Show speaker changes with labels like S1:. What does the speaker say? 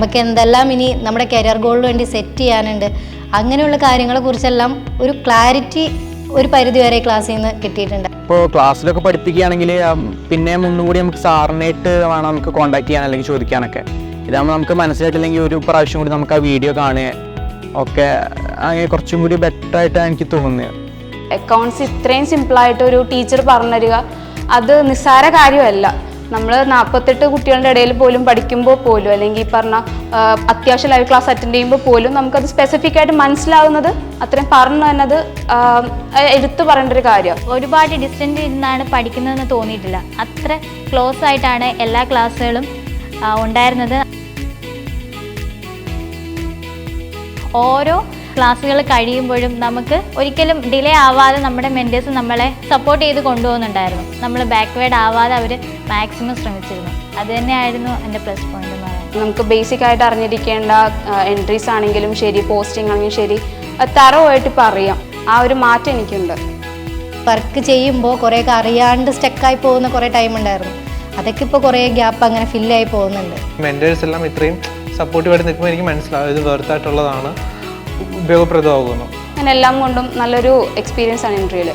S1: നമുക്ക് എന്തെല്ലാം ഇനി നമ്മുടെ കരിയർ ഗോളിന് വേണ്ടി സെറ്റ് ചെയ്യാനുണ്ട്, അങ്ങനെയുള്ള കാര്യങ്ങളെക്കുറിച്ചെല്ലാം ഒരു ക്ലാരിറ്റി ഒരു പരിധി വരെ ക്ലാസ്സിൽ നിന്ന് കിട്ടിയിട്ടുണ്ട്.
S2: ഇപ്പോൾ ക്ലാസ്സിലൊക്കെ പഠിപ്പിക്കുകയാണെങ്കിൽ പിന്നെ ഒന്നും കൂടി നമുക്ക് സാറിനായിട്ട് വേണം നമുക്ക് കോൺടാക്ട് ചെയ്യാൻ അല്ലെങ്കിൽ ചോദിക്കാനൊക്കെ. ഇതാകുമ്പോൾ നമുക്ക് മനസ്സിലായിട്ടില്ലെങ്കിൽ ഒരു പ്രാവശ്യം കൂടി നമുക്ക് ആ വീഡിയോ കാണുക ഒക്കെ അങ്ങനെ കുറച്ചും കൂടി ബെറ്റർ ആയിട്ടാണ് എനിക്ക് തോന്നുന്നത്.
S3: അക്കൗണ്ട്സ് ഇത്രയും സിമ്പിളായിട്ട് ഒരു ടീച്ചർ പറഞ്ഞു തരിക, അത് നിസ്സാര കാര്യമല്ല. നമ്മൾ 48 കുട്ടികളുടെ ഇടയിൽ പോലും പഠിക്കുമ്പോൾ പോലും, അല്ലെങ്കിൽ ഈ പറഞ്ഞ അത്യാവശ്യം ലൈവ് ക്ലാസ് അറ്റൻഡ് ചെയ്യുമ്പോൾ പോലും നമുക്കത് സ്പെസിഫിക് ആയിട്ട് മനസ്സിലാവുന്നത് അത്രയും പറഞ്ഞു തന്നെ അത് എടുത്തു പറയേണ്ട ഒരു കാര്യം.
S4: ഒരുപാട് ഡിസ്റ്റൻ്റ് ഇരുന്നാണ് പഠിക്കുന്നതെന്ന് തോന്നിയിട്ടില്ല. അത്ര ക്ലോസ് ആയിട്ടാണ് എല്ലാ ക്ലാസ്സുകളും ഉണ്ടായിരുന്നത്. ഓരോ ക്ലാസ്സുകൾ കഴിയുമ്പോഴും നമുക്ക് ഒരിക്കലും ഡിലേ ആവാതെ നമ്മുടെ മെൻറ്റേഴ്സ് നമ്മളെ സപ്പോർട്ട് ചെയ്ത് കൊണ്ടുപോകുന്നുണ്ടായിരുന്നു. നമ്മൾ ബാക്ക്വേർഡ് ആവാതെ അവർ മാക്സിമം ശ്രമിച്ചിരുന്നു. അത് തന്നെയായിരുന്നു എൻ്റെ പ്ലസ് പോയിന്റ് എന്ന് പറയുന്നത്.
S3: നമുക്ക് ബേസിക് ആയിട്ട് അറിഞ്ഞിരിക്കേണ്ട എൻട്രീസ് ആണെങ്കിലും ശരി, പോസ്റ്റിംഗ് ആണെങ്കിലും ശരി, തറോ ആയിട്ട് ഇപ്പോൾ അറിയാം. ആ ഒരു മാറ്റം എനിക്കുണ്ട്.
S1: വർക്ക് ചെയ്യുമ്പോൾ കുറേയൊക്കെ അറിയാണ്ട് സ്റ്റക്കായി പോകുന്ന കുറേ ടൈം ഉണ്ടായിരുന്നു. അതൊക്കെ ഇപ്പോൾ കുറേ ഗ്യാപ്പ് അങ്ങനെ ഫില്ലായി പോകുന്നുണ്ട്.
S5: മെൻറ്റേഴ്സ് എല്ലാം ഇത്രയും സപ്പോർട്ടീവായിട്ട് നിൽക്കുമ്പോൾ എനിക്ക് മനസ്സിലാവും ഇത് വെർത്തായിട്ടുള്ളതാണ്, ഉപയോഗപ്രദമാകുന്നു.
S3: അങ്ങനെ എല്ലാം കൊണ്ടും നല്ലൊരു എക്സ്പീരിയൻസ് ആണ് എൻട്രിയിൽ.